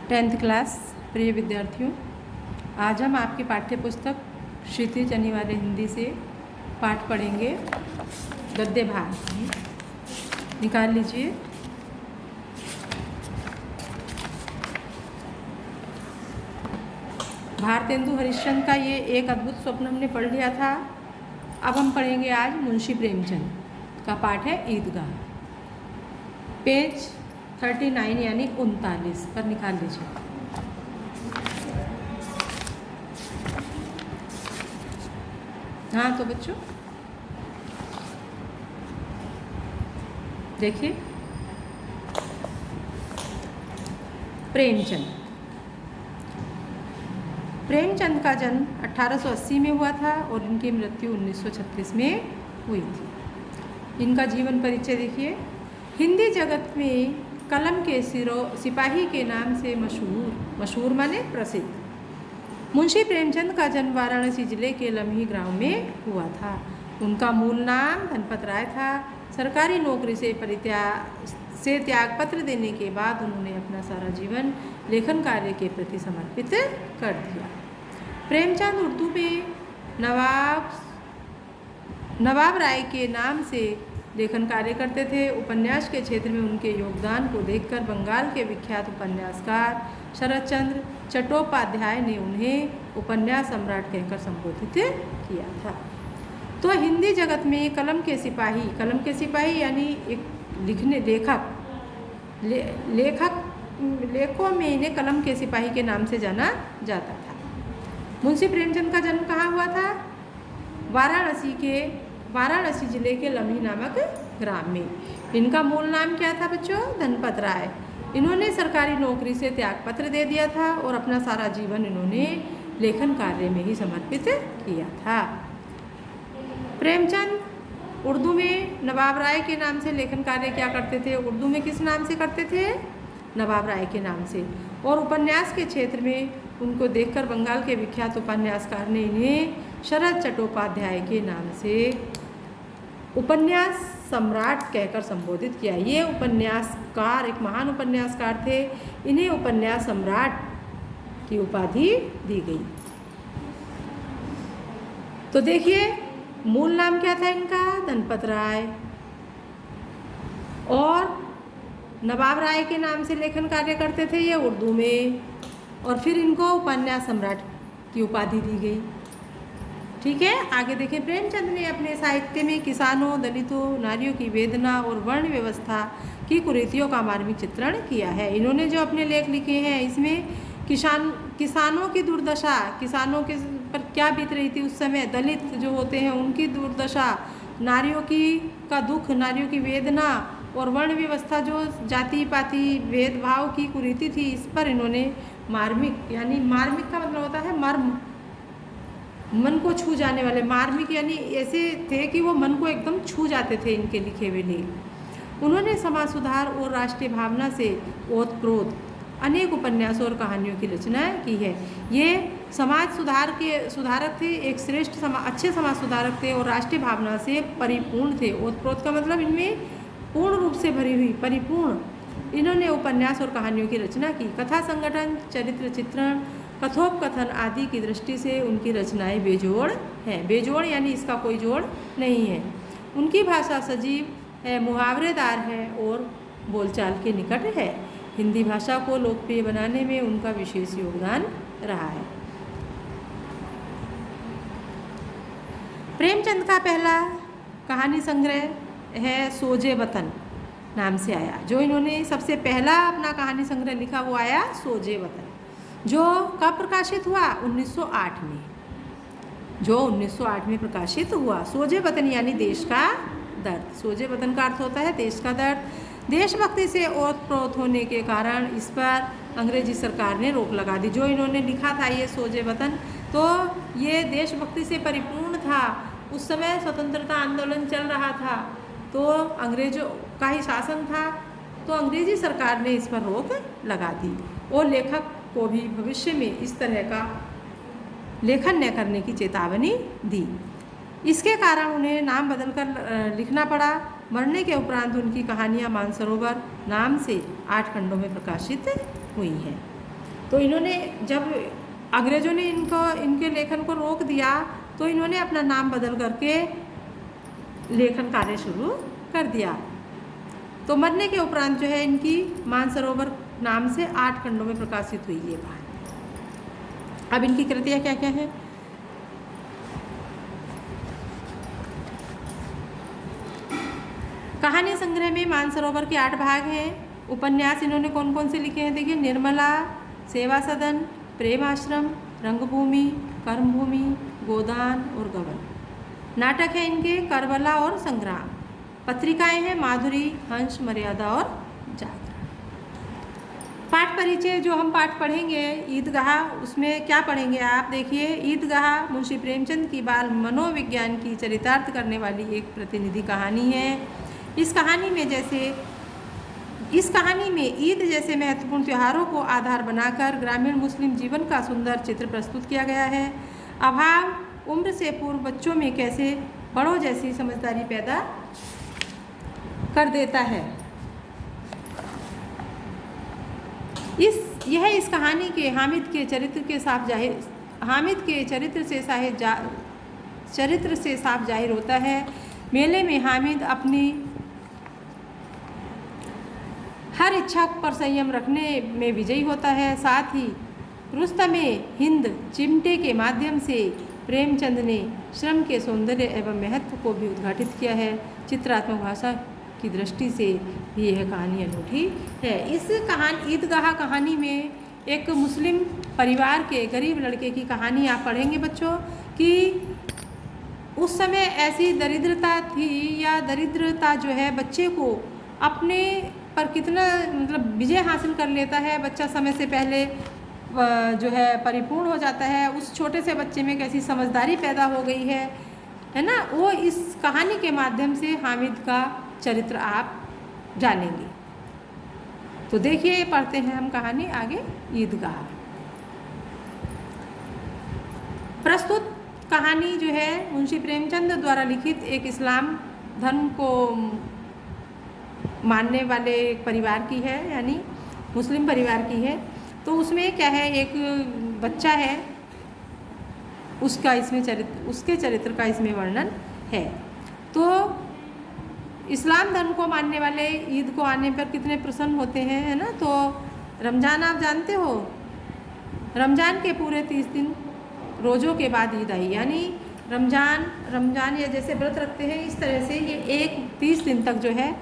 10th class प्रिय विद्यार्थियों, आज हम आपकी पाठ्य पुस्तक क्षितिज अनिवार्य हिंदी से पाठ पढ़ेंगे। गद्य भाग निकाल लीजिए। भारतेंदु हरिश्चंद्र का ये एक अद्भुत स्वप्न हमने पढ़ लिया था। अब हम पढ़ेंगे आज मुंशी प्रेमचंद का पाठ है ईदगाह। पेज 39 यानी 39 पर निकाल लीजिए। हाँ तो बच्चों देखिए, प्रेमचंद का जन्म 1880 में हुआ था और इनकी मृत्यु 1936 में हुई थी। इनका जीवन परिचय देखिए। हिंदी जगत में कलम के सिपाही के नाम से मशहूर माने प्रसिद्ध मुंशी प्रेमचंद का जन्म वाराणसी जिले के लम्ही गांव में हुआ था। उनका मूल नाम धनपत राय था। सरकारी नौकरी से त्यागपत्र देने के बाद उन्होंने अपना सारा जीवन लेखन कार्य के प्रति समर्पित कर दिया। प्रेमचंद उर्दू में नवाब राय के नाम से लेखन कार्य करते थे। उपन्यास के क्षेत्र में उनके योगदान को देखकर बंगाल के विख्यात उपन्यासकार शरतचंद्र चट्टोपाध्याय ने उन्हें उपन्यास सम्राट कहकर संबोधित किया था। तो हिंदी जगत में कलम के सिपाही यानी एक लेखों में इन्हें कलम के सिपाही के नाम से जाना जाता था। मुंशी प्रेमचंद का जन्म कहाँ हुआ था? वाराणसी जिले के लम्ही नामक ग्राम में। इनका मूल नाम क्या था बच्चों? धनपत राय। इन्होंने सरकारी नौकरी से त्यागपत्र दे दिया था और अपना सारा जीवन इन्होंने लेखन कार्य में ही समर्पित किया था। प्रेमचंद उर्दू में नवाब राय के नाम से लेखन कार्य क्या करते थे? उर्दू में किस नाम से करते थे? नवाब राय के नाम से। और उपन्यास के क्षेत्र में उनको देखकर बंगाल के विख्यात उपन्यासकार ने इन्हें शरद चट्टोपाध्याय के नाम से उपन्यास सम्राट कहकर संबोधित किया। ये उपन्यासकार एक महान उपन्यासकार थे। इन्हें उपन्यास सम्राट की उपाधि दी गई। तो देखिए, मूल नाम क्या था इनका? धनपत राय। और नवाब राय के नाम से लेखन कार्य करते थे ये उर्दू में, और फिर इनको उपन्यास सम्राट की उपाधि दी गई। ठीक है, आगे देखें। प्रेमचंद ने अपने साहित्य में किसानों, दलितों, नारियों की वेदना और वर्ण व्यवस्था की कुरीतियों का मार्मिक चित्रण किया है। इन्होंने जो अपने लेख लिखे हैं इसमें किसानों की दुर्दशा, किसानों के पर क्या बीत रही थी उस समय, दलित जो होते हैं उनकी दुर्दशा, नारियों का दुख, नारियों की वेदना और वर्ण व्यवस्था जो जाति पाति भेदभाव की कुरीति थी, इस पर इन्होंने मार्मिक का मतलब होता है मर्म, मन को छू जाने वाले। मार्मिक यानी ऐसे थे कि वो मन को एकदम छू जाते थे इनके लिखे हुए लेख। उन्होंने समाज सुधार और राष्ट्रीय भावना से ओतप्रोत अनेक उपन्यासों और कहानियों की रचना की है। ये समाज सुधारक थे, एक श्रेष्ठ अच्छे समाज सुधारक थे और राष्ट्रीय भावना से परिपूर्ण थे। ओतप्रोत का मतलब इनमें पूर्ण रूप से भरी हुई, परिपूर्ण। इन्होंने उपन्यास और कहानियों की रचना की। कथा संगठन, चरित्र चित्रण, कथोपकथन आदि की दृष्टि से उनकी रचनाएं बेजोड़ हैं। बेजोड़ यानी इसका कोई जोड़ नहीं है। उनकी भाषा सजीव है, मुहावरेदार है और बोलचाल के निकट है। हिंदी भाषा को लोकप्रिय बनाने में उनका विशेष योगदान रहा है। प्रेमचंद का पहला कहानी संग्रह है सोजे वतन नाम से आया। जो इन्होंने सबसे पहला अपना कहानी संग्रह लिखा वो आया सोजे वतन, जो कब प्रकाशित हुआ? 1908 में। जो 1908 में प्रकाशित हुआ। सोजे वतन यानी देश का दर्द। सोजे वतन का अर्थ होता है देश का दर्द। देशभक्ति से ओतप्रोत होने के कारण इस पर अंग्रेजी सरकार ने रोक लगा दी। जो इन्होंने लिखा था ये सोजे वतन, तो ये देशभक्ति से परिपूर्ण था। उस समय स्वतंत्रता आंदोलन चल रहा था, तो अंग्रेजों का ही शासन था, तो अंग्रेजी सरकार ने इस पर रोक लगा दी और लेखक को भी भविष्य में इस तरह का लेखन न करने की चेतावनी दी। इसके कारण उन्हें नाम बदलकर लिखना पड़ा। मरने के उपरांत उनकी कहानियाँ मानसरोवर नाम से 8 खंडों में प्रकाशित हुई हैं। तो इन्होंने जब अंग्रेज़ों ने इनके लेखन को रोक दिया तो इन्होंने अपना नाम बदल करके लेखन कार्य शुरू कर दिया। तो मरने के उपरांत जो है इनकी मानसरोवर नाम से 8 खंडों में प्रकाशित हुई ये कहानी। अब इनकी कृतियाँ क्या क्या हैं? कहानी संग्रह में मानसरोवर के 8 भाग हैं। उपन्यास इन्होंने कौन कौन से लिखे हैं? देखिए, निर्मला, सेवा सदन, प्रेम आश्रम, रंगभूमि, कर्मभूमि, गोदान और गबन। नाटक है इनके करबला और संग्राम। पत्रिकाएं हैं माधुरी, हंस, मर्यादा और जागरण। पाठ परिचय जो हम पाठ पढ़ेंगे ईदगाह, उसमें क्या पढ़ेंगे आप? देखिए, ईदगाह मुंशी प्रेमचंद की बाल मनोविज्ञान की चरितार्थ करने वाली एक प्रतिनिधि कहानी है। इस कहानी में ईद जैसे महत्वपूर्ण त्योहारों को आधार बनाकर ग्रामीण मुस्लिम जीवन का सुंदर चित्र प्रस्तुत किया गया है। अभाव उम्र से पूर्व बच्चों में कैसे बड़ों जैसी समझदारी पैदा कर देता है। इस कहानी के हामिद के चरित्र से साफ जाहिर होता है। मेले में हामिद अपनी हर इच्छा पर संयम रखने में विजयी होता है। साथ ही रुस्तमे हिंद चिमटे के माध्यम से प्रेमचंद ने श्रम के सौंदर्य एवं महत्व को भी उद्घाटित किया है। चित्रात्मक भाषा की दृष्टि से भी यह कहानी अनूठी है। इस ईदगाह कहानी में एक मुस्लिम परिवार के गरीब लड़के की कहानी आप पढ़ेंगे बच्चों कि उस समय ऐसी दरिद्रता थी, या दरिद्रता जो है बच्चे को अपने पर कितना मतलब विजय हासिल कर लेता है। बच्चा समय से पहले जो है परिपूर्ण हो जाता है। उस छोटे से बच्चे में कैसी समझदारी पैदा हो गई है ना, वो इस कहानी के माध्यम से हामिद का चरित्र आप जानेंगे। तो देखिए, पढ़ते हैं हम कहानी आगे। ईदगाह प्रस्तुत कहानी जो है मुंशी प्रेमचंद द्वारा लिखित एक इस्लाम धर्म को मानने वाले एक परिवार की है, यानी मुस्लिम परिवार की है। तो उसमें क्या है, एक बच्चा है, उसके चरित्र का इसमें वर्णन है। तो इस्लाम धर्म को मानने वाले ईद को आने पर कितने प्रसन्न होते हैं, है ना। तो रमज़ान आप जानते हो, रमज़ान के पूरे 30 दिन रोज़ों के बाद ईद आई, यानी रमज़ान या जैसे व्रत रखते हैं इस तरह से ये 30 दिन तक जो है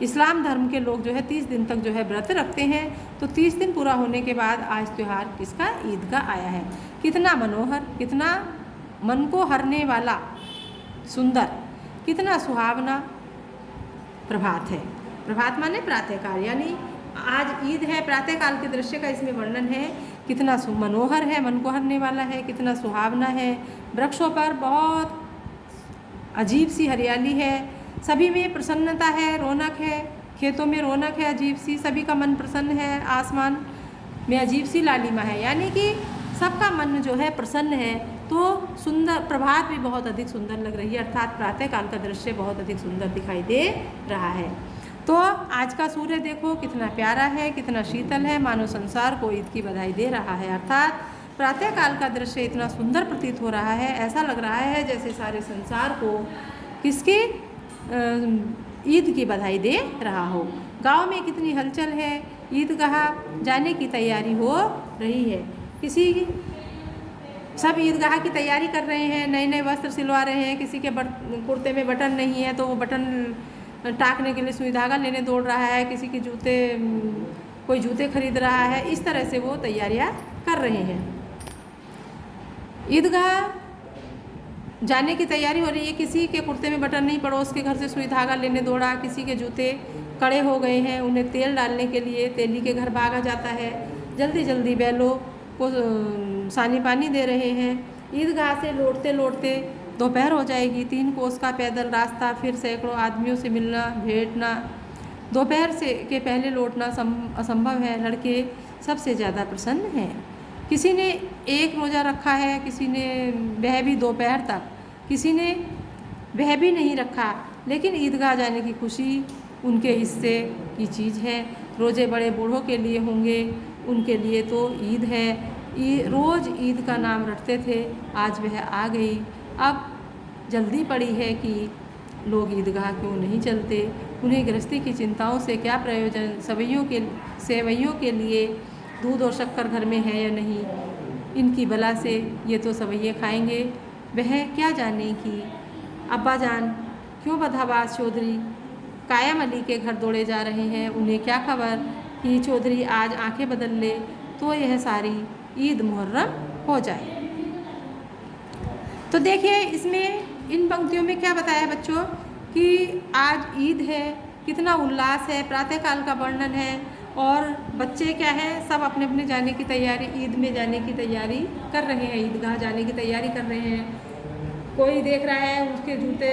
इस्लाम धर्म के लोग जो है 30 दिन तक जो है व्रत रखते हैं। तो 30 दिन पूरा होने के बाद आज त्यौहार किसका? ईद का आया है। कितना मनोहर, कितना मन को हरने वाला, सुंदर, कितना सुहावना प्रभात है। प्रभात माने प्रातःकाल, यानी आज ईद है, प्रातःकाल के दृश्य का इसमें वर्णन है। कितना मनोहर है, मन को हरने वाला है, कितना सुहावना है। वृक्षों पर बहुत अजीब सी हरियाली है, सभी में प्रसन्नता है, रौनक है। खेतों में रौनक है अजीब सी, सभी का मन प्रसन्न है। आसमान में अजीब सी लालिमा है, यानी कि सबका मन जो है प्रसन्न है। तो सुंदर प्रभात भी बहुत अधिक सुंदर लग रही है, अर्थात प्रातःकाल का दृश्य बहुत अधिक सुंदर दिखाई दे रहा है। तो आज का सूर्य देखो कितना प्यारा है, कितना शीतल है, मानो संसार को ईद की बधाई दे रहा है। अर्थात प्रातःकाल का दृश्य इतना सुंदर प्रतीत हो रहा है, ऐसा लग रहा है जैसे सारे संसार को किसकी ईद की बधाई दे रहा हो। गांव में कितनी हलचल है, ईदगाह जाने की तैयारी हो रही है। सब ईदगाह की तैयारी कर रहे हैं, नए नए वस्त्र सिलवा रहे हैं। किसी के कुर्ते में बटन नहीं है तो वो बटन टाकने के लिए सुई धागा लेने दौड़ रहा है। किसी के कोई जूते खरीद रहा है। इस तरह से वो तैयारियां कर रहे हैं। ईदगाह जाने की तैयारी हो रही है। किसी के कुर्ते में बटन नहीं, पड़ोस के घर से सुई धागा लेने दौड़ा। किसी के जूते कड़े हो गए हैं, उन्हें तेल डालने के लिए तेली के घर भागा जाता है। जल्दी जल्दी बैलों को सानी पानी दे रहे हैं। ईदगाह से लौटते लौटते दोपहर हो जाएगी। 3 कोस का पैदल रास्ता, फिर सैकड़ों आदमियों से मिलना भेंटना। दोपहर से के पहले लौटना असंभव है। लड़के सबसे ज़्यादा प्रसन्न हैं। किसी ने 1 रोज़ा रखा है, किसी ने वह भी दोपहर तक, किसी ने वह भी नहीं रखा। लेकिन ईदगाह जाने की खुशी उनके हिस्से की चीज़ है। रोज़े बड़े बूढ़ों के लिए होंगे, उनके लिए तो ईद है, रोज़ ईद का नाम रटते थे, आज वह आ गई। अब जल्दी पड़ी है कि लोग ईदगाह क्यों नहीं चलते, उन्हें गृहस्थी की चिंताओं से क्या प्रयोजन, सेवैयों के लिए दूध और शक्कर घर में है या नहीं, इनकी बला से ये तो सवैये खाएंगे, वह क्या जाने कि अब्बा जान क्यों बदहवास चौधरी कायम अली के घर दौड़े जा रहे हैं, उन्हें क्या खबर कि चौधरी आज आंखें बदल ले तो यह सारी ईद मुहर्रम हो जाए। तो देखिए इसमें इन पंक्तियों में क्या बताया बच्चों कि आज ईद है, कितना उल्लास है, प्रातःकाल का वर्णन है और बच्चे क्या है सब अपने अपने जाने की तैयारी, ईद में जाने की तैयारी कर रहे हैं, ईदगाह जाने की तैयारी कर रहे हैं। कोई देख रहा है उसके जूते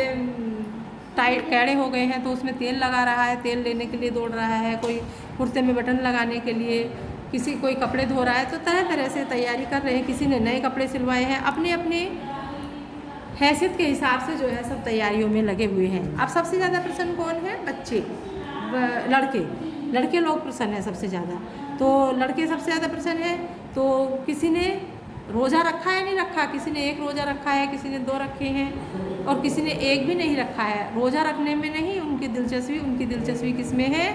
टाइट कैड़े हो गए हैं तो उसमें तेल लगा रहा है, तेल लेने के लिए दौड़ रहा है, कोई कुर्ते में बटन लगाने के लिए, कोई कपड़े धो रहा है, तो तरह तरह से तैयारी कर रहे हैं। किसी ने नए कपड़े सिलवाए हैं, अपने अपने हैसियत के हिसाब से जो है सब तैयारियों में लगे हुए हैं। अब सबसे ज़्यादा प्रसन्न कौन है? बच्चे, लड़के लोग प्रसन्न हैं सबसे ज़्यादा। तो लड़के सबसे ज़्यादा प्रसन्न हैं। तो किसी ने रोज़ा रखा है, नहीं रखा, किसी ने एक रोज़ा रखा है, किसी ने 2 रखे हैं और किसी ने एक भी नहीं रखा है। रोज़ा रखने में नहीं, उनकी दिलचस्पी किस में है?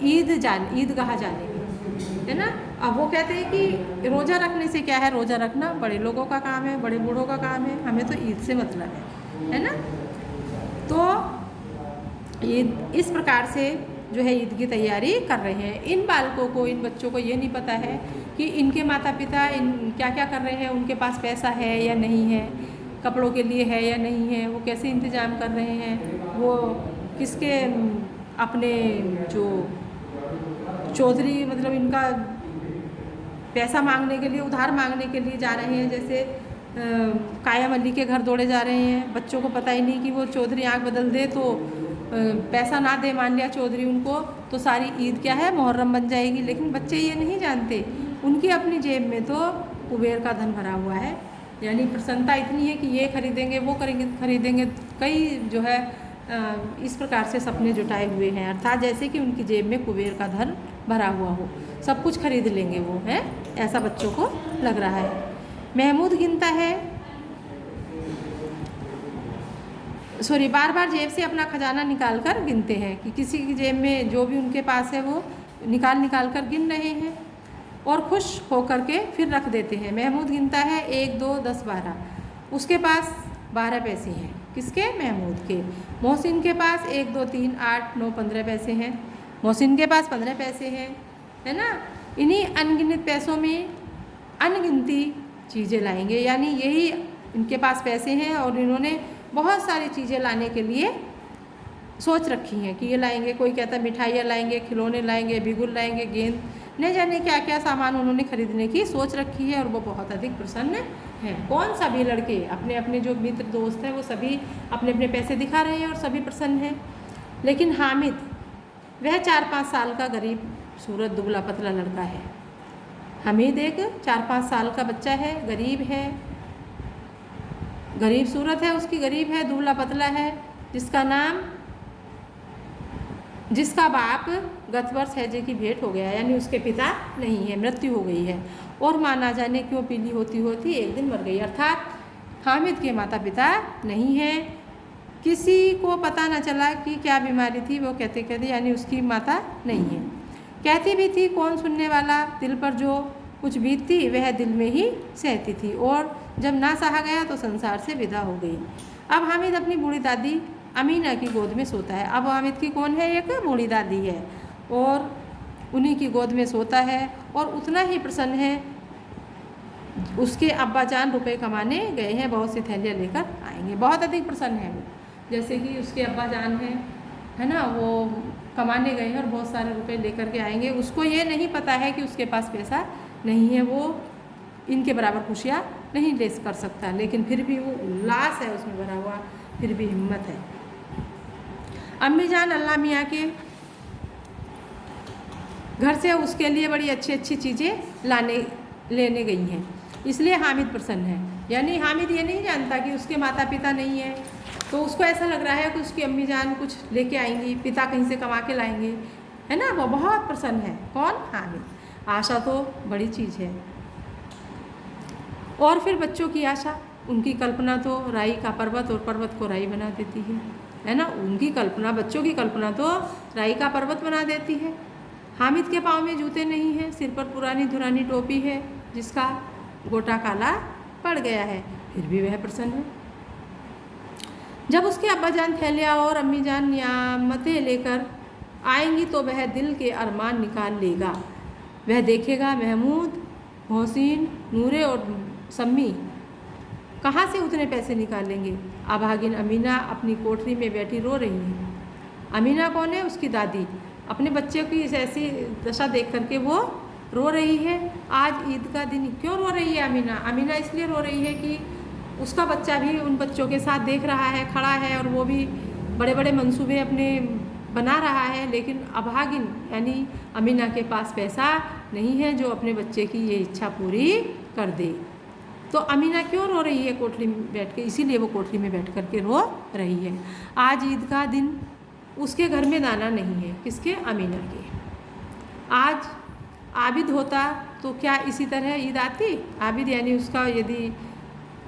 ईदगाह जाने में, है ना। अब वो कहते हैं कि रोज़ा रखने से क्या है, रोज़ा रखना बड़े लोगों का काम है, बड़े बूढ़ों का काम है, हमें तो ईद से मतलब है ना। तो ईद इस प्रकार से जो है ईद की तैयारी कर रहे हैं। इन बालकों को, इन बच्चों को ये नहीं पता है कि इनके माता पिता क्या क्या कर रहे हैं, उनके पास पैसा है या नहीं है, कपड़ों के लिए है या नहीं है, वो कैसे इंतज़ाम कर रहे हैं, वो किसके अपने जो चौधरी मतलब इनका पैसा मांगने के लिए, उधार मांगने के लिए जा रहे हैं, जैसे कायम अली के घर दौड़े जा रहे हैं। बच्चों को पता ही नहीं कि वो चौधरी आँख बदल दे तो पैसा ना दे, मान लिया चौधरी उनको, तो सारी ईद क्या है, मुहर्रम बन जाएगी। लेकिन बच्चे ये नहीं जानते, उनकी अपनी जेब में तो कुबेर का धन भरा हुआ है, यानी प्रसन्नता इतनी है कि ये खरीदेंगे, वो खरीदेंगे, कई जो है इस प्रकार से सपने जुटाए हुए हैं, अर्थात जैसे कि उनकी जेब में कुबेर का धन भरा हुआ हो, सब कुछ खरीद लेंगे वो, है ऐसा बच्चों को लग रहा है। महमूद गिनता है, बार बार जेब से अपना खजाना निकाल कर गिनते हैं कि किसी की जेब में जो भी उनके पास है वो निकाल कर गिन रहे हैं और खुश होकर के फिर रख देते हैं। महमूद गिनता है 1, 2, 10, 12, उसके पास 12 पैसे हैं, किसके? महमूद के। मोहसिन के पास 1, 2, 3, 8, 9, 15 पैसे हैं, मोहसिन के पास 15 पैसे हैं, है ना। इन्हीं अनगिनत पैसों में अनगिनती चीज़ें लाएंगे, यानी यही इनके पास पैसे हैं और इन्होंने बहुत सारी चीज़ें लाने के लिए सोच रखी हैं कि ये लाएंगे। कोई कहता है मिठाइयाँ लाएंगे, खिलौने लाएंगे, बिगुल लाएंगे, गेंद, न जाने क्या क्या सामान उन्होंने खरीदने की सोच रखी है और वो बहुत अधिक प्रसन्न हैं। कौन? सभी लड़के, अपने अपने जो मित्र दोस्त हैं वो सभी अपने अपने पैसे दिखा रहे हैं और सभी प्रसन्न हैं। लेकिन हामिद, वह 4-5 साल का गरीब सूरत दुबला पतला लड़का है। हामिद एक 4-5 साल का बच्चा है, गरीब है, गरीब सूरत है उसकी, गरीब है, दुबला पतला है, जिसका बाप गत वर्ष हैजे की भेंट हो गया, यानी उसके पिता नहीं है, मृत्यु हो गई है, और माँ ना जाने क्यों पीली होती होती एक दिन मर गई। अर्थात हामिद के माता पिता नहीं हैं, किसी को पता न चला कि क्या बीमारी थी, वो कहते कहते यानी उसकी माता नहीं है। कहती भी थी कौन सुनने वाला, दिल पर जो कुछ बीतती वह दिल में ही सहती थी, और जब ना सहा गया तो संसार से विदा हो गई। अब हामिद अपनी बूढ़ी दादी अमीना की गोद में सोता है। अब हामिद की कौन है? एक बूढ़ी दादी है और उन्हीं की गोद में सोता है और उतना ही प्रसन्न है। उसके अब्बा जान रुपए कमाने गए हैं, बहुत सी थैलियाँ लेकर आएंगे, बहुत अधिक प्रसन्न है वो, जैसे कि उसके अब्बा जान हैं, है ना, वो कमाने गए हैं और बहुत सारे रुपए लेकर के आएंगे। उसको ये नहीं पता है कि उसके पास पैसा नहीं है, वो इनके बराबर खुशियाँ नहीं ले कर सकता, लेकिन फिर भी वो उल्लास है उसमें भरा हुआ, फिर भी हिम्मत है। अम्मी जान अल्लाह मियाँ के घर से उसके लिए बड़ी अच्छी अच्छी चीज़ें लेने गई हैं, इसलिए हामिद प्रसन्न है। यानी हामिद ये नहीं जानता कि उसके माता पिता नहीं है, तो उसको ऐसा लग रहा है कि उसकी अम्मी जान कुछ लेके आएंगी, पिता कहीं से कमा के लाएंगे, है ना, वो बहुत प्रसन्न है। कौन? हामिद। आशा तो बड़ी चीज़ है। और फिर बच्चों की आशा, उनकी कल्पना तो राई का पर्वत और पर्वत को राई बना देती है ना। उनकी कल्पना, बच्चों की कल्पना तो राई का पर्वत बना देती है। हामिद के पाँव में जूते नहीं हैं, सिर पर पुरानी धुरानी टोपी है जिसका गोटा काला पड़ गया है, फिर भी वह प्रसन्न है। जब उसके अब्बा जान थैलियाँ और अम्मी जान नियामतें लेकर आएंगी तो वह दिल के अरमान निकाल लेगा। वह देखेगा महमूद, मोहसिन, नूरे और सम्मी कहाँ से उतने पैसे निकालेंगे। अभागिन अमीना अपनी कोठरी में बैठी रो रही है। अमीना कौन है? उसकी दादी। अपने बच्चे की ऐसी दशा देख करके वो रो रही है। आज ईद का दिन क्यों रो रही है अमीना? अमीना इसलिए रो रही है कि उसका बच्चा भी उन बच्चों के साथ देख रहा है, खड़ा है, और वो भी बड़े बड़े मंसूबे अपने बना रहा है, लेकिन अभागिन यानी अमीना के पास पैसा नहीं है जो अपने बच्चे की ये इच्छा पूरी कर दे। तो अमीना क्यों रो रही है कोठरी में बैठ के? इसीलिए वो कोठरी में बैठ कर के रो रही है। आज ईद का दिन उसके घर में दाना नहीं है। किसके? अमीना के। आज आबिद होता तो क्या इसी तरह ईद आती? आबिद यानी उसका, यदि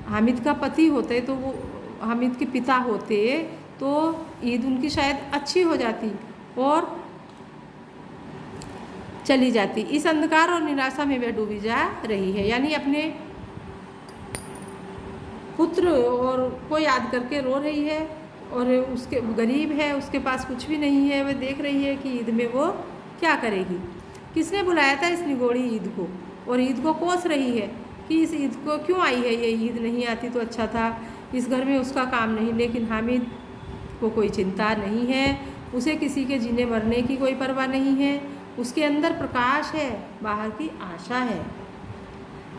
हामिद का पति होते तो वो हामिद के पिता होते तो ईद उनकी शायद अच्छी हो जाती और चली जाती। इस अंधकार और निराशा में वह डूबी जा रही है, यानी अपने पुत्र और को याद करके रो रही है। और उसके गरीब है, उसके पास कुछ भी नहीं है। वह देख रही है कि ईद में वो क्या करेगी। किसने बुलाया था इस निगोड़ी ईद को? और ईद को कोस रही है कि इस ईद को क्यों आई है, ये ईद नहीं आती तो अच्छा था। इस घर में उसका काम नहीं, लेकिन हामिद को कोई चिंता नहीं है। उसे किसी के जीने मरने की कोई परवाह नहीं है। उसके अंदर प्रकाश है, बाहर की आशा है।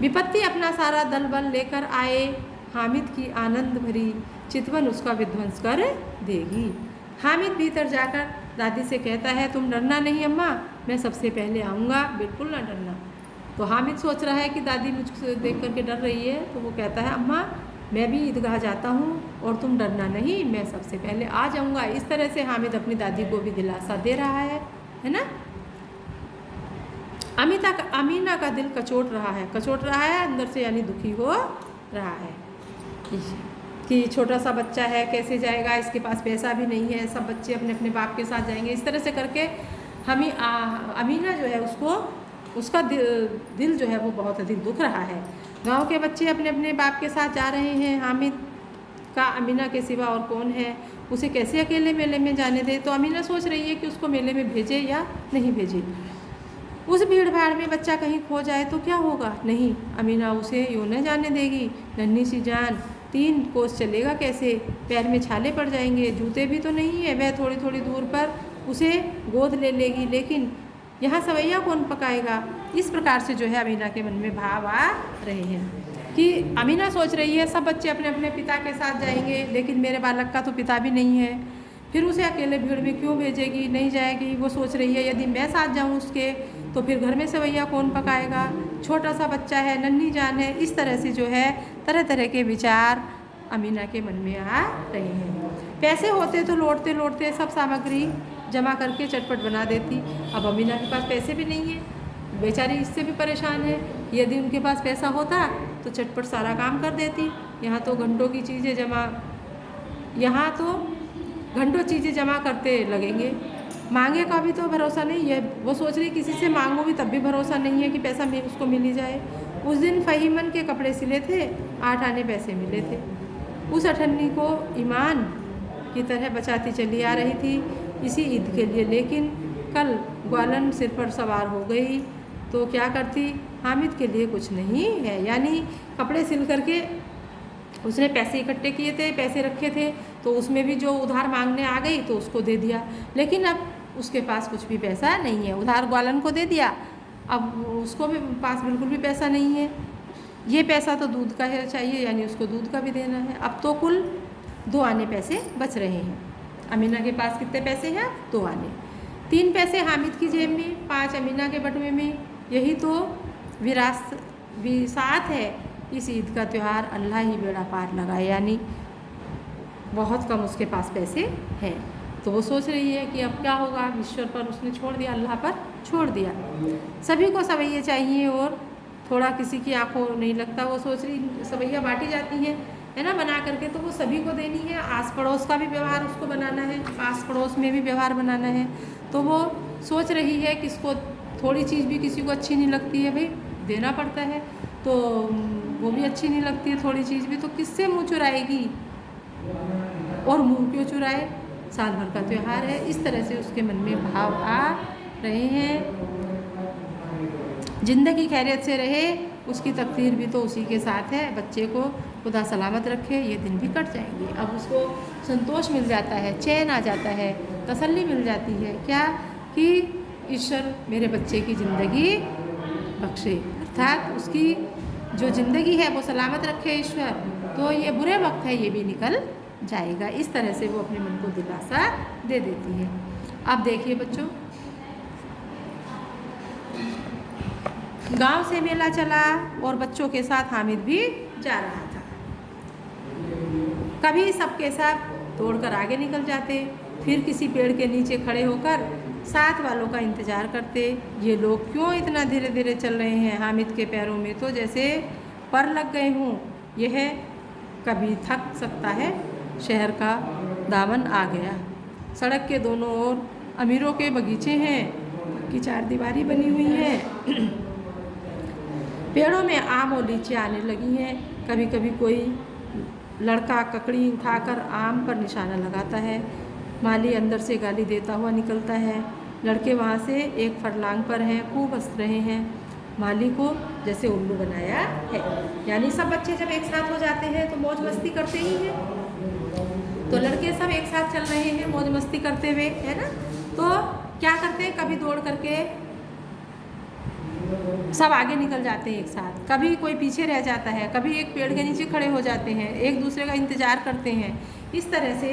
विपत्ति अपना सारा दल बल लेकर आए, हामिद की आनंद भरी चितवन उसका विध्वंस कर देगी। हामिद भीतर जाकर दादी से कहता है, तुम डरना नहीं अम्मा, मैं सबसे पहले आऊँगा, बिल्कुल ना डरना। तो हामिद सोच रहा है कि दादी मुझसे देख करके डर रही है, तो वो कहता है, अम्मा मैं भी ईदगाह जाता हूँ और तुम डरना नहीं, मैं सबसे पहले आ जाऊँगा। इस तरह से हामिद अपनी दादी को भी दिलासा दे रहा है ना। अमीना का दिल कचोट रहा है अंदर से, यानी दुखी हो रहा है कि छोटा सा बच्चा है, कैसे जाएगा, इसके पास पैसा भी नहीं है, सब बच्चे अपने अपने बाप के साथ जाएंगे। इस तरह से करके अमीना जो है उसका दिल जो है वो बहुत अधिक दुख रहा है। गांव के बच्चे अपने अपने बाप के साथ जा रहे हैं। हामिद का अमीना के सिवा और कौन है, उसे कैसे अकेले मेले में जाने दे। तो अमीना सोच रही है कि उसको मेले में भेजे या नहीं भेजे। उस भीड़ भाड़ में बच्चा कहीं खो जाए तो क्या होगा? नहीं, अमीना उसे यूँ न जाने देगी। नन्ही सी जान, 3 कोस चलेगा कैसे? पैर में छाले पड़ जाएंगे, जूते भी तो नहीं है। वह थोड़ी थोड़ी दूर पर उसे गोद ले लेगी, लेकिन यहाँ सवैया कौन पकाएगा? इस प्रकार से जो है अमीना के मन में भाव आ रहे हैं कि अमीना सोच रही है सब बच्चे अपने अपने पिता के साथ जाएंगे, लेकिन मेरे बालक का तो पिता भी नहीं है, फिर उसे अकेले भीड़ में क्यों भेजेगी? नहीं जाएगी। वो सोच रही है यदि मैं साथ जाऊँ उसके तो फिर घर में सवैया कौन पकाएगा? छोटा सा बच्चा है, नन्ही जान है। इस तरह से जो है तरह तरह के विचार अमीना के मन में आ रहे हैं। पैसे होते तो लौटते लौटते सब सामग्री जमा करके चटपट बना देती। अब अमीना के पास पैसे भी नहीं है, बेचारी इससे भी परेशान है। यदि उनके पास पैसा होता तो चटपट सारा काम कर देती। यहाँ तो घंटों चीज़ें जमा करते लगेंगे। मांगे का भी तो भरोसा नहीं है। वो सोच रही किसी से मांगो भी तब भी भरोसा नहीं है कि पैसा उसको मिल ही जाए। उस दिन फहीमन के कपड़े सिले थे, 8 आने पैसे मिले थे। उस अठन्नी को ईमान की तरह बचाती चली आ रही थी इसी ईद के लिए, लेकिन कल ग्वालन सिर पर सवार हो गई तो क्या करती? हामिद के लिए कुछ नहीं है, यानी कपड़े सिल करके उसने पैसे इकट्ठे किए थे, पैसे रखे थे, तो उसमें भी जो उधार मांगने आ गई तो उसको दे दिया। लेकिन अब उसके पास कुछ भी पैसा नहीं है। उधार ग्वालन को दे दिया, अब उसको भी पास बिल्कुल भी पैसा नहीं है। ये पैसा तो दूध का है चाहिए, यानी उसको दूध का भी देना है। अब तो कुल 2 आने पैसे बच रहे हैं। अमीना के पास कितने पैसे हैं? 2 आने। 3 पैसे हामिद की जेब में, 5 अमीना के बटुए में। यही तो विसात है। इस ईद का त्यौहार अल्लाह ही बेड़ा पार लगाए, यानी बहुत कम उसके पास पैसे हैं। तो वो सोच रही है कि अब क्या होगा, ईश्वर पर उसने छोड़ दिया, अल्लाह पर छोड़ दिया। सभी को सवैया चाहिए और थोड़ा किसी की आंखों नहीं लगता, वो सोच रही सवैया बांटी जाती हैं, है ना, बना करके, तो वो सभी को देनी है। आस पड़ोस का भी व्यवहार उसको बनाना है, आस पड़ोस में भी व्यवहार बनाना है। तो वो सोच रही है कि इसको थोड़ी चीज़ भी किसी को अच्छी नहीं लगती है, भाई देना पड़ता है। तो वो भी अच्छी नहीं लगती है थोड़ी चीज़ भी, तो किससे मुँह चुराएगी, और मुँह क्यों चुराए, साल भर का त्यौहार है। इस तरह से उसके मन में भाव आ रहे हैं। ज़िंदगी खैरियत से रहे, उसकी तकदीर भी तो उसी के साथ है। बच्चे को खुदा सलामत रखे, ये दिन भी कट जाएंगे। अब उसको संतोष मिल जाता है, चैन आ जाता है, तसल्ली मिल जाती है, क्या कि ईश्वर मेरे बच्चे की ज़िंदगी बख्शे, अर्थात उसकी जो ज़िंदगी है वो सलामत रखे ईश्वर, तो ये बुरे वक्त है ये भी निकल जाएगा। इस तरह से वो अपने मन को दिलासा दे देती है। अब देखिए बच्चों, गांव से मेला चला और बच्चों के साथ हामिद भी जा रहा था। कभी सबके साथ दौड़कर आगे निकल जाते, फिर किसी पेड़ के नीचे खड़े होकर साथ वालों का इंतज़ार करते। ये लोग क्यों इतना धीरे धीरे चल रहे हैं, हामिद के पैरों में तो जैसे पर लग गए हों। यह कभी थक सकता है, शहर का दामन आ गया। सड़क के दोनों ओर अमीरों के बगीचे हैं, पक्की चारदीवारी बनी हुई है। पेड़ों में आम और लीची आने लगी हैं। कभी कभी कोई लड़का ककड़ी उठाकर आम पर निशाना लगाता है। माली अंदर से गाली देता हुआ निकलता है। लड़के वहाँ से एक फरलांग पर हैं, खूब हंस रहे हैं। माली को जैसे उल्लू बनाया है। यानी सब बच्चे जब एक साथ हो जाते हैं तो मौज मस्ती करते ही हैं। तो लड़के सब एक साथ चल रहे हैं मौज मस्ती करते हुए, है ना। तो क्या करते हैं, कभी दौड़ करके सब आगे निकल जाते हैं एक साथ, कभी कोई पीछे रह जाता है, कभी एक पेड़ के नीचे खड़े हो जाते हैं, एक दूसरे का इंतज़ार करते हैं। इस तरह से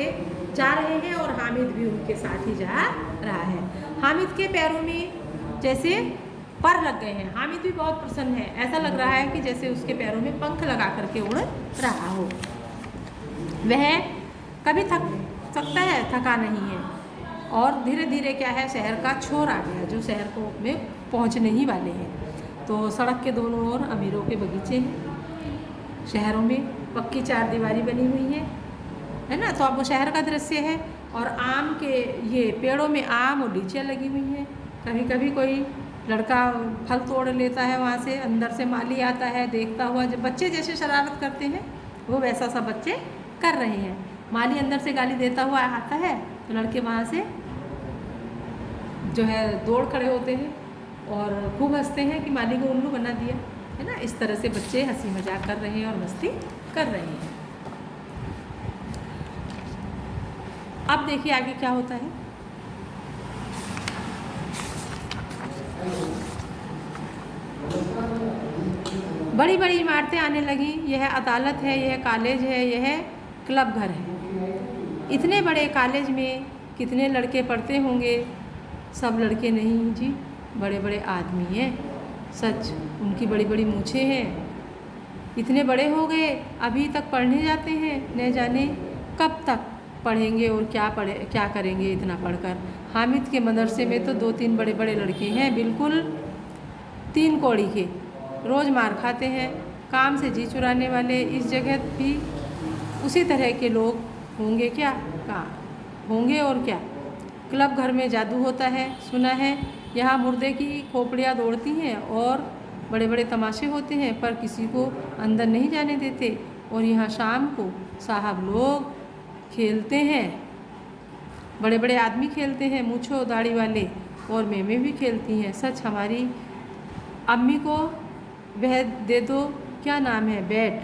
जा रहे हैं और हामिद भी उनके साथ ही जा रहा है। हामिद के पैरों में जैसे पर लग गए हैं। हामिद भी बहुत प्रसन्न है, ऐसा लग रहा है कि जैसे उसके पैरों में पंख लगा करके उड़ रहा हो। वह कभी थक सकता है, थका नहीं है। और धीरे धीरे क्या है, शहर का छोर आ गया, जो शहर को में पहुंचने ही वाले हैं। तो सड़क के दोनों ओर अमीरों के बगीचे हैं। शहरों में पक्की चारदीवारी बनी हुई है ना। तो अब वो शहर का दृश्य है और आम के ये पेड़ों में आम और लीचियाँ लगी हुई हैं। कभी कभी कोई लड़का फल तोड़ लेता है वहाँ से, अंदर से माली आता है देखता हुआ। जब बच्चे जैसे शरारत करते हैं वो वैसा सब बच्चे कर रहे हैं। माली अंदर से गाली देता हुआ आता है तो लड़के वहाँ से जो है दौड़ खड़े होते हैं और खूब हंसते हैं कि माली को उल्लू बना दिया, है ना। इस तरह से बच्चे हंसी मजाक कर रहे हैं और मस्ती कर रहे हैं। अब देखिए आगे क्या होता है। बड़ी बड़ी इमारतें आने लगी। यह अदालत है, यह कॉलेज है, यह क्लब घर है। इतने बड़े कॉलेज में कितने लड़के पढ़ते होंगे। सब लड़के नहीं जी, बड़े बड़े आदमी हैं। सच, उनकी बड़ी बड़ी मूछें हैं। इतने बड़े हो गए, अभी तक पढ़ने जाते हैं। न जाने कब तक पढ़ेंगे और क्या करेंगे इतना पढ़कर। हामिद के मदरसे में तो 2-3 बड़े बड़े लड़के हैं, बिल्कुल 3 कौड़ी के, रोज़ मार खाते हैं, काम से जी चुराने वाले। इस जगह भी उसी तरह के लोग होंगे क्या, कहाँ होंगे और क्या। क्लब घर में जादू होता है, सुना है। यहाँ मुर्दे की खोपड़ियाँ दौड़ती हैं और बड़े बड़े तमाशे होते हैं, पर किसी को अंदर नहीं जाने देते। और यहाँ शाम को साहब लोग खेलते हैं, बड़े बड़े आदमी खेलते हैं, मूँछों दाढ़ी वाले, और मेमें भी खेलती हैं। सच, हमारी अम्मी को वह दे दो, क्या नाम है, बैट,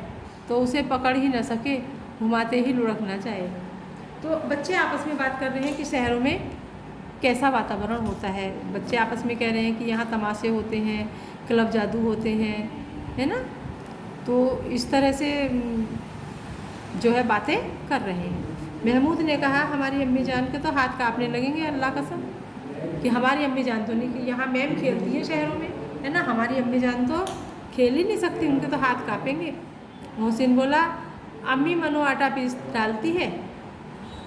तो उसे पकड़ ही न सके, घुमाते ही लुढ़क ना जाए। तो बच्चे आपस में बात कर रहे हैं कि शहरों में कैसा वातावरण होता है। बच्चे आपस में कह रहे हैं कि यहाँ तमाशे होते हैं, क्लब जादू होते हैं, है ना। तो इस तरह से जो है बातें कर रहे हैं। महमूद ने कहा, हमारी अम्मी जान के तो हाथ कांपने लगेंगे, अल्लाह कसम, कि हमारी अम्मी जान तो नहीं, कि यहाँ मैम खेलती हैं शहरों में, है ना, हमारी अम्मी जान तो खेल ही नहीं सकती, उनके तो हाथ कांपेंगे। मोहसिन बोला, अम्मी मनो आटा पीस डालती है।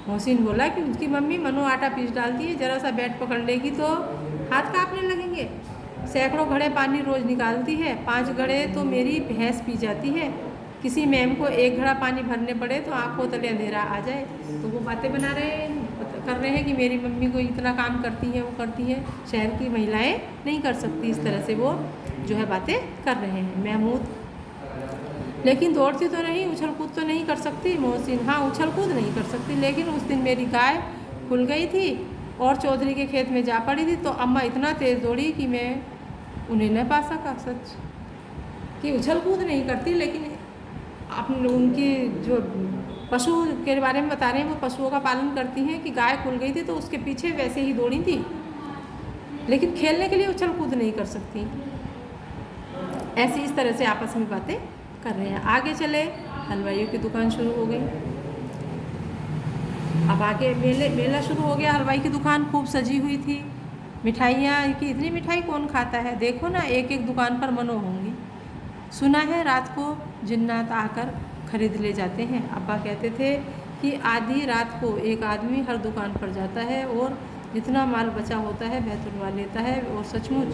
मोहसिन बोला कि उसकी मम्मी मनो आटा पीस डालती है, ज़रा सा बैट पकड़ लेगी तो हाथ कांपने लगेंगे। सैकड़ों घड़े पानी रोज निकालती है, 5 घड़े तो मेरी भैंस पी जाती है। किसी मैम को 1 घड़ा पानी भरने पड़े तो आंखों तले अंधेरा आ जाए। तो वो बातें कर रहे हैं कि मेरी मम्मी को इतना काम करती हैं, वो करती हैं, शहर की महिलाएं नहीं कर सकती। इस तरह से वो जो है बातें कर रहे हैं। महमूद, लेकिन दौड़ती तो नहीं, उछल कूद तो नहीं कर सकती। मोहसिन, हाँ उछल कूद नहीं कर सकती, लेकिन उस दिन मेरी गाय खुल गई थी और चौधरी के खेत में जा पड़ी थी, तो अम्मा इतना तेज़ दौड़ी कि मैं उन्हें न पा सका। सच कि उछल कूद नहीं करती, लेकिन अपने उनकी जो पशु के बारे में बता रहे हैं, वो पशुओं का पालन करती हैं कि गाय खुल गई थी तो उसके पीछे वैसे ही दौड़ी थी, लेकिन खेलने के लिए उछल कूद नहीं कर सकती। ऐसी इस तरह से आपस में बातें कर रहे हैं। आगे चले, हलवाइयों की दुकान शुरू हो गई। अब आगे मेला शुरू हो गया। हलवाई की दुकान खूब सजी हुई थी। मिठाइयाँ की इतनी मिठाई कौन खाता है, देखो ना, एक एक दुकान पर मनो होंगी। सुना है रात को जिन्नात आकर खरीद ले जाते हैं। अब्बा कहते थे कि आधी रात को एक आदमी हर दुकान पर जाता है और जितना माल बचा होता है वह तुलवा लेता है और सचमुच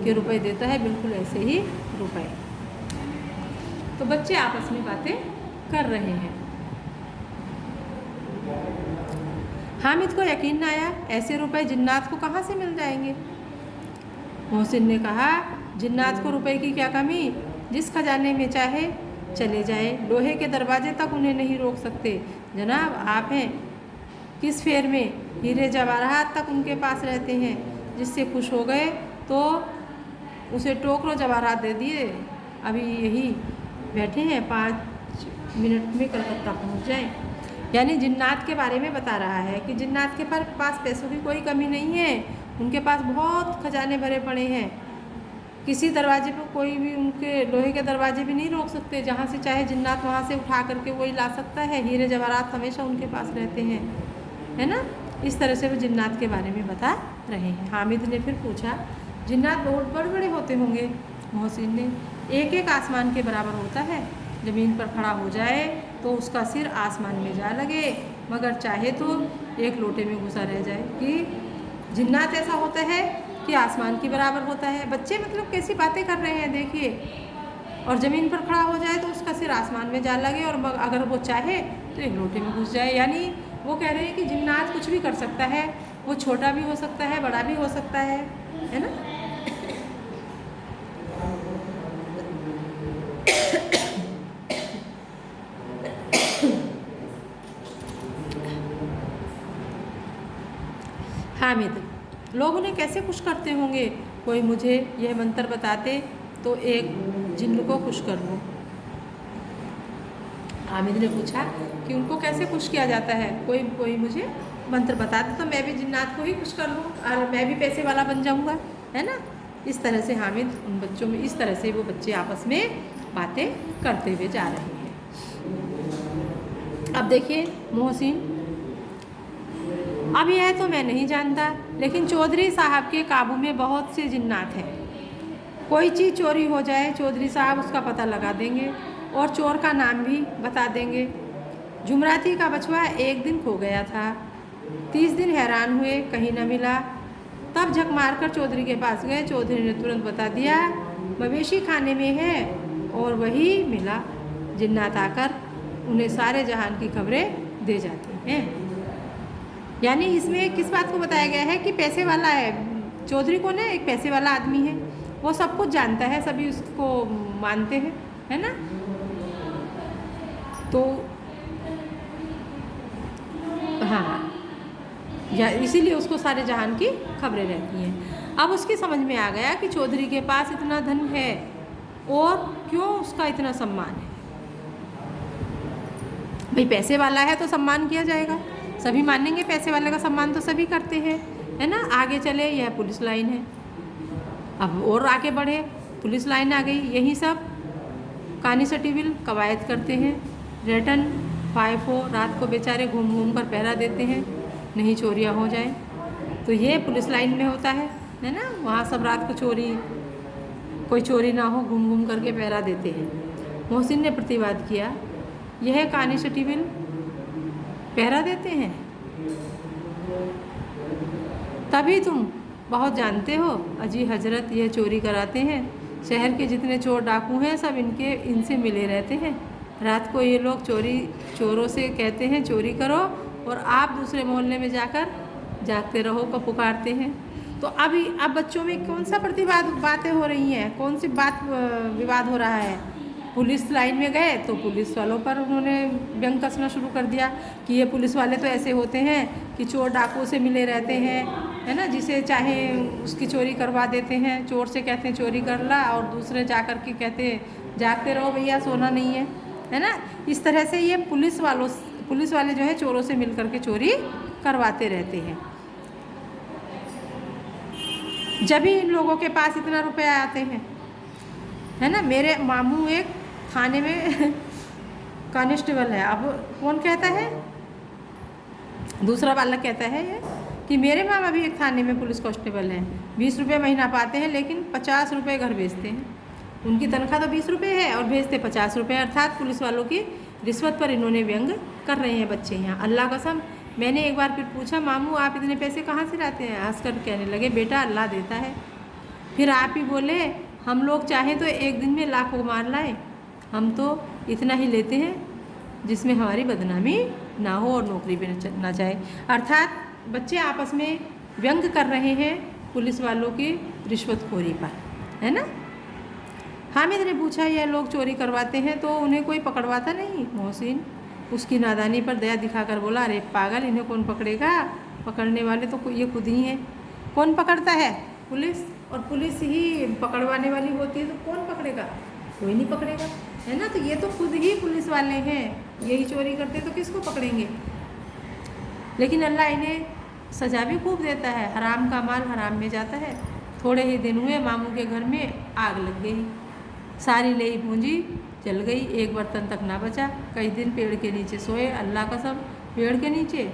के रुपए देता है, बिल्कुल ऐसे ही रुपए। तो बच्चे आपस में बातें कर रहे हैं। हामिद को यकीन न आया, ऐसे रुपए जिन्नात को कहाँ से मिल जाएंगे। मोहसिन ने कहा, जिन्नात को रुपए की क्या कमी, जिस खजाने में चाहे चले जाए, लोहे के दरवाजे तक उन्हें नहीं रोक सकते। जनाब आप हैं किस फेर में, हीरे जवाहरात तक उनके पास रहते हैं। जिससे खुश हो गए तो उसे टोकरो जवाहरात दे दिए। अभी यही बैठे हैं, 5 मिनट में कलकत्ता पहुंच जाएं। यानी जिन्नात के बारे में बता रहा है कि जिन्नात के पास पैसों की कोई कमी नहीं है, उनके पास बहुत खजाने भरे पड़े हैं। किसी दरवाजे पर कोई भी उनके लोहे के दरवाजे भी नहीं रोक सकते, जहाँ से चाहे जिन्नात वहाँ से उठा करके वही ला सकता है। हीरे जवाहरात हमेशा उनके पास रहते हैं, है ना। इस तरह से वो जिन्नात के बारे में बता रहे हैं। हामिद ने फिर पूछा, जिन्नात बहुत बड़े बड़े होते होंगे। मोहसिन ने, एक एक आसमान के बराबर होता है। ज़मीन पर खड़ा हो जाए तो उसका सिर आसमान में जा लगे, मगर चाहे तो एक लोटे में घुसा रह जाए। कि जिन्नात ऐसा होता है कि आसमान के बराबर होता है। बच्चे मतलब कैसी बातें कर रहे हैं देखिए। और ज़मीन पर खड़ा हो जाए तो उसका सिर आसमान में जा लगे, और अगर वो चाहे तो एक लोटे में घुस जाए। यानी वो कह रहे हैं कि जिन्नात कुछ भी कर सकता है, वो छोटा भी हो सकता है, बड़ा भी हो सकता है ना। हामिद, लोग उन्हें कैसे खुश करते होंगे, कोई मुझे यह मंत्र बताते तो एक जिन्न को खुश कर लूँ। हामिद ने पूछा कि उनको कैसे खुश किया जाता है, कोई मुझे मंत्र बता दे तो मैं भी जिन्नात को ही खुश कर लूँ और मैं भी पैसे वाला बन जाऊँगा, है ना। इस तरह से हामिद उन बच्चों में, इस तरह से वो बच्चे आपस में बातें करते हुए जा रहे हैं। अब देखिए मोहसिन, अब यह तो मैं नहीं जानता, लेकिन चौधरी साहब के काबू में बहुत से जिन्नात हैं। कोई चीज़ चोरी हो जाए, चौधरी साहब उसका पता लगा देंगे और चोर का नाम भी बता देंगे। जुमराती का बछवा एक दिन खो गया था, 30 दिन हैरान हुए, कहीं न मिला। तब झक मारकर चौधरी के पास गए। चौधरी ने तुरंत बता दिया, मवेशी खाने में है, और वही मिला। जिन्नात आकर उन्हें सारे जहान की खबरें दे जाती हैं। यानी इसमें किस बात को बताया गया है कि पैसे वाला है चौधरी को, ना एक पैसे वाला आदमी है, वो सब कुछ जानता है, सभी उसको मानते हैं, है ना। तो हाँ, या इसीलिए उसको सारे जहान की खबरें रहती हैं। अब उसकी समझ में आ गया कि चौधरी के पास इतना धन है और क्यों उसका इतना सम्मान है। भाई पैसे वाला है तो सम्मान किया जाएगा, सभी मानेंगे, पैसे वाले का सम्मान तो सभी करते हैं, है ना। आगे चले, यह पुलिस लाइन है। अब और आगे बढ़े, पुलिस लाइन आ गई। यही सब कानिस्टेबल कवायद करते हैं, रेटन फाइफो रात को बेचारे घूम घूम कर पहरा देते हैं, नहीं चोरियां हो जाए। तो ये पुलिस लाइन में होता है ना। वहाँ सब रात को कोई चोरी ना हो, घूम घूम करके पहरा देते हैं। मोहसिन ने प्रतिवाद किया, यह कानिस्टेबल पहरा देते हैं, तभी तुम बहुत जानते हो अजी हजरत, ये चोरी कराते हैं। शहर के जितने चोर डाकू हैं सब इनसे मिले रहते हैं। रात को ये लोग चोरों से कहते हैं चोरी करो, और आप दूसरे मोहल्ले में जाकर जागते रहो को पुकारते हैं। तो अब बच्चों में कौन सा बातें हो रही हैं, कौन सी विवाद हो रहा है। पुलिस लाइन में गए तो पुलिस वालों पर उन्होंने व्यंग कसना शुरू कर दिया कि ये पुलिस वाले तो ऐसे होते हैं कि चोर डाकुओं से मिले रहते हैं, है ना, जिसे चाहे उसकी चोरी करवा देते हैं। चोर से कहते हैं चोरी कर ला, और दूसरे जाकर के कहते हैं जागते रहो भैया, सोना नहीं है ना। इस तरह से ये पुलिस वाले जो है चोरों से मिल कर के चोरी करवाते रहते हैं। जब भी इन लोगों के पास इतना रुपया आते हैं, है ना। मेरे मामू एक थाने में कांस्टेबल है। अब कौन कहता है, दूसरा बालक कहता है ये कि मेरे मामा भी एक थाने में पुलिस कांस्टेबल हैं, 20 रुपये महीना पाते हैं, लेकिन 50 रुपये घर भेजते हैं। उनकी तनख्वाह तो 20 रुपये है और भेजते 50 रुपये, अर्थात पुलिस वालों की रिश्वत पर इन्होंने व्यंग कर रहे हैं बच्चे यहाँ। अल्लाह कसम, मैंने एक बार फिर पूछा मामू आप इतने पैसे कहाँ से लाते हैं। हंसकर कहने लगे बेटा अल्लाह देता है। फिर आप ही बोले हम लोग चाहें तो एक दिन में लाखों मार लाएं, हम तो इतना ही लेते हैं जिसमें हमारी बदनामी ना हो और नौकरी पे ना जाए। अर्थात बच्चे आपस में व्यंग कर रहे हैं पुलिस वालों की रिश्वतखोरी पर, है ना। हामिद ने पूछा यह लोग चोरी करवाते हैं तो उन्हें कोई पकड़वाता नहीं। मोहसिन उसकी नादानी पर दया दिखाकर बोला अरे पागल, इन्हें कौन पकड़ेगा, पकड़ने वाले तो ये खुद ही हैं। कौन पकड़ता है, पुलिस, और पुलिस ही पकड़वाने वाली होती है तो कौन पकड़ेगा, कोई नहीं पकड़ेगा, है ना। तो ये तो खुद ही पुलिस वाले हैं, यही चोरी करते तो किसको पकड़ेंगे। लेकिन अल्लाह इन्हें सज़ा भी खूब देता है, हराम का माल हराम में जाता है। थोड़े ही दिन हुए मामू के घर में आग लग गई, सारी लेई पूंजी जल गई, एक बर्तन तक ना बचा। कई दिन पेड़ के नीचे सोए, अल्लाह कसम पेड़ के नीचे,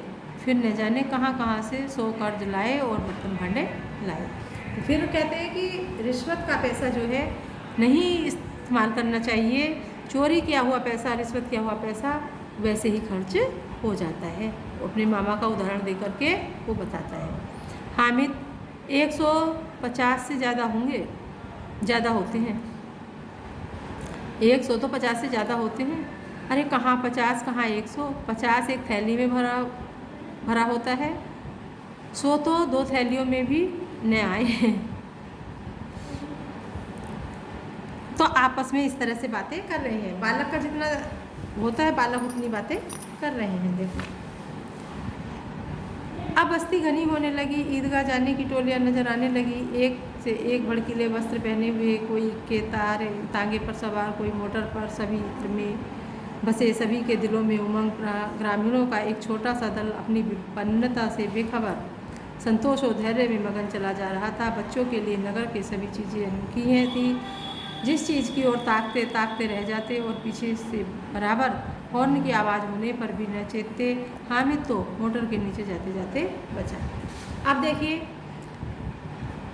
फिर न जाने कहाँ कहाँ से 100 कर्ज लाए और बर्तन भांडे लाए। फिर कहते हैं कि रिश्वत का पैसा जो है नहीं इस्तेमाल करना चाहिए, चोरी किया हुआ पैसा, रिश्वत किया हुआ पैसा वैसे ही खर्च हो जाता है। अपने मामा का उदाहरण दे करके वो बताता है। हामिद 150 से ज़्यादा होंगे, ज़्यादा होते हैं, 100 तो 50 से ज़्यादा होते हैं। अरे कहाँ 50 कहाँ 100, 50 एक थैली में भरा होता है, 100 तो 2 थैलियों में भी न आए हैं। तो आपस में इस तरह से बातें कर रहे हैं। बालक का जितना होता है बालक उतनी बातें कर रहे हैं। देखो अब बस्ती घनी होने लगी, ईदगाह जाने की टोलियां नजर आने लगी। एक से एक भड़कीले वस्त्र पहने हुए, कोई के तांगे पर सवार, कोई मोटर पर, सभी इत्र में बसे, सभी के दिलों में उमंग। ग्रामीणों का एक छोटा सा दल अपनी विपन्नता से बेखबर संतोष और धैर्य में मगन चला जा रहा था। बच्चों के लिए नगर की सभी चीज़ें अनोखी हैं थी, जिस चीज़ की ओर ताकते ताकते रह जाते और पीछे से बराबर हॉर्न की आवाज़ होने पर भी न चेतते। हामिद तो मोटर के नीचे जाते जाते बचा। अब देखिए,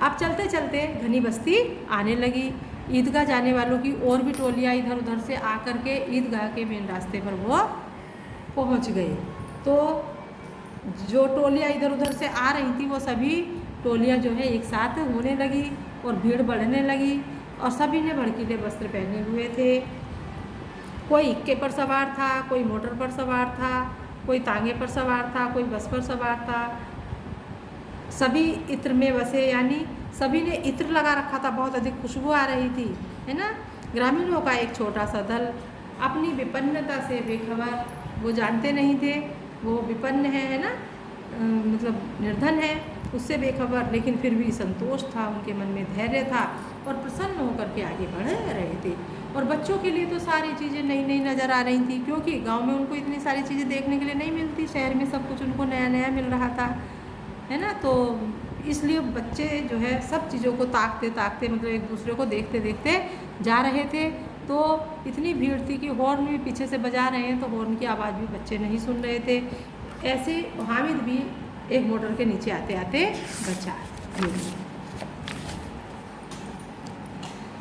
अब चलते चलते घनी बस्ती आने लगी। ईदगाह जाने वालों की और भी टोलियाँ इधर उधर से आकर के ईदगाह के मेन रास्ते पर वो पहुंच गए। तो जो टोलियाँ इधर उधर से आ रही थी वो सभी टोलियाँ जो है एक साथ होने लगी और भीड़ बढ़ने लगी, और सभी ने भड़कीले वस्त्र पहने हुए थे। कोई इक्के पर सवार था, कोई मोटर पर सवार था, कोई तांगे पर सवार था, कोई बस पर सवार था। सभी इत्र में बसे, यानी सभी ने इत्र लगा रखा था, बहुत अधिक खुशबू आ रही थी, है ना। ग्रामीणों का एक छोटा सा दल अपनी विपन्नता से बेखबर, वो जानते नहीं थे वो विपन्न है ना, मतलब निर्धन है, उससे बेखबर, लेकिन फिर भी संतोष था, उनके मन में धैर्य था और प्रसन्न होकर के आगे बढ़ रहे थे। और बच्चों के लिए तो सारी चीज़ें नई नई नज़र आ रही थी, क्योंकि गांव में उनको इतनी सारी चीज़ें देखने के लिए नहीं मिलती, शहर में सब कुछ उनको नया नया मिल रहा था, है ना। तो इसलिए बच्चे जो है सब चीज़ों को ताकते ताकते, मतलब एक दूसरे को देखते देखते जा रहे थे। तो इतनी भीड़ थी कि हॉर्न भी पीछे से बजा रहे हैं, तो हॉर्न की आवाज़ भी बच्चे नहीं सुन रहे थे। ऐसे हामिद भी एक मोटर के नीचे आते आते बचा।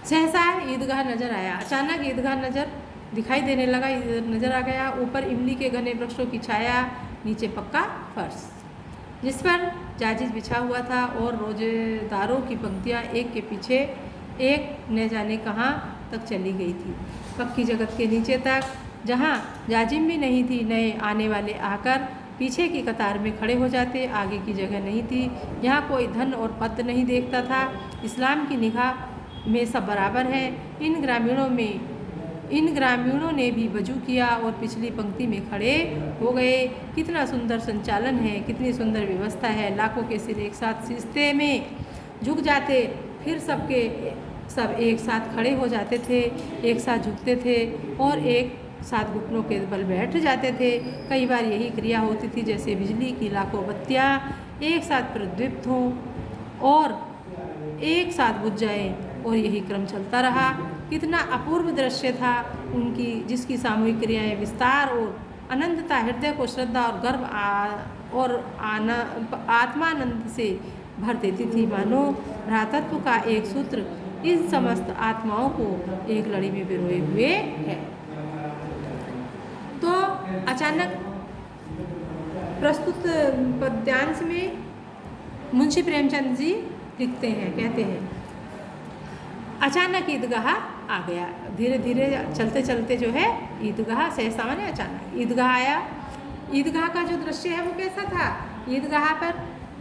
सहसा ईदगाह नज़र आया, अचानक ईदगाह नज़र दिखाई देने लगा, नज़र आ गया। ऊपर इमली के घने वृक्षों की छाया, नीचे पक्का फर्श, जिस पर जाजिज बिछा हुआ था और रोजेदारों की पंक्तियाँ एक के पीछे एक न जाने कहाँ तक चली गई थी, पक्की जगत के नीचे तक, जहाँ जाजिम भी नहीं थी। नए आने वाले आकर पीछे की कतार में खड़े हो जाते, आगे की जगह नहीं थी। यहाँ कोई धन और पद नहीं देखता था। इस्लाम की निगाह में सब बराबर हैं। इन ग्रामीणों ने भी वजू किया और पिछली पंक्ति में खड़े हो गए। कितना सुंदर संचालन है, कितनी सुंदर व्यवस्था है। लाखों के सिर एक साथ सिजदे में झुक जाते, फिर सब एक साथ खड़े हो जाते थे, एक साथ झुकते थे और एक साथ घुटनों के बल बैठ जाते थे। कई बार यही क्रिया होती थी जैसे बिजली की लाखों बत्तियाँ एक साथ प्रज्वलित हों और एक साथ बुझ जाए, और यही क्रम चलता रहा। कितना अपूर्व दृश्य था उनकी, जिसकी सामूहिक क्रियाएं विस्तार और अनंतता हृदय को श्रद्धा और गर्व और आत्मानंद से भर देती थी। मानो भ्रातृत्व का एक सूत्र इन समस्त आत्माओं को एक लड़ी में पिरोए हुए है। तो अचानक प्रस्तुत पद्यांश में मुंशी प्रेमचंद जी लिखते हैं, कहते हैं, अचानक ईदगाह आ गया। धीरे धीरे चलते चलते जो है ईदगाह सहसा माने अचानक ईदगाह आया। ईदगाह का जो दृश्य है वो कैसा था? ईदगाह पर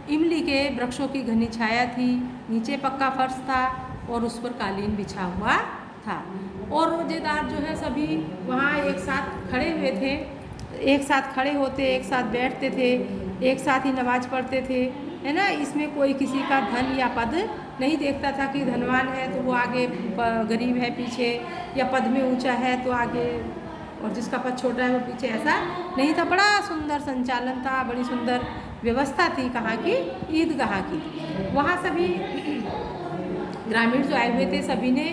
इमली के वृक्षों की घनी छाया थी, नीचे पक्का फर्श था और उस पर कालीन बिछा हुआ था, और रोजेदार जो है सभी वहाँ एक साथ खड़े हुए थे। एक साथ खड़े होते, एक साथ बैठते थे, एक साथ ही नमाज पढ़ते थे, है ना। इसमें कोई किसी का धन या पद नहीं देखता था कि धनवान है तो वो आगे, गरीब है पीछे, या पद में ऊंचा है तो आगे, और जिसका पद छोटा है वो पीछे, ऐसा नहीं था। बड़ा सुंदर संचालन था, बड़ी सुंदर व्यवस्था थी कहाँ की? ईदगाह की। वहाँ सभी ग्रामीण जो आए हुए थे सभी ने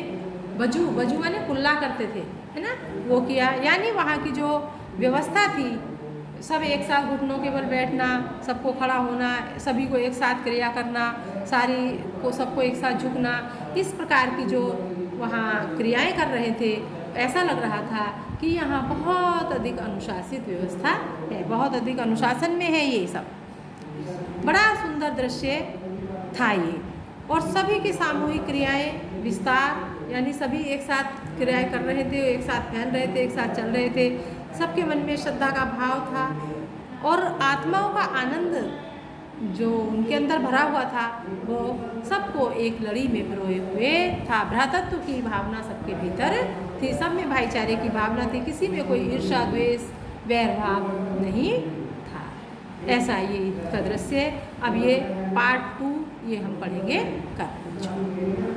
वजू माने कुल्ला करते थे, है ना, वो किया। यानी वहाँ की जो व्यवस्था थी, सब एक साथ घुटनों के बल बैठना, सबको खड़ा होना, सभी को एक साथ क्रिया करना, सबको एक साथ झुकना, इस प्रकार की जो वहाँ क्रियाएं कर रहे थे, ऐसा लग रहा था कि यहाँ बहुत अधिक अनुशासित व्यवस्था है, बहुत अधिक अनुशासन में है ये सब। बड़ा सुंदर दृश्य था ये, और सभी की सामूहिक क्रियाएं विस्तार, यानी सभी एक साथ क्रियाएं कर रहे थे, एक साथ फैल रहे थे, एक साथ चल रहे थे। सबके मन में श्रद्धा का भाव था और आत्माओं का आनंद जो उनके अंदर भरा हुआ था वो सबको एक लड़ी में पिरोए हुए था। भ्रातृत्व की भावना सबके भीतर थी, सब में भाईचारे की भावना थी, किसी में कोई ईर्ष्या द्वेष वैर भाव नहीं था। ऐसा ये इसका दृश्य। अब ये पार्ट 2 ये हम पढ़ेंगे कल।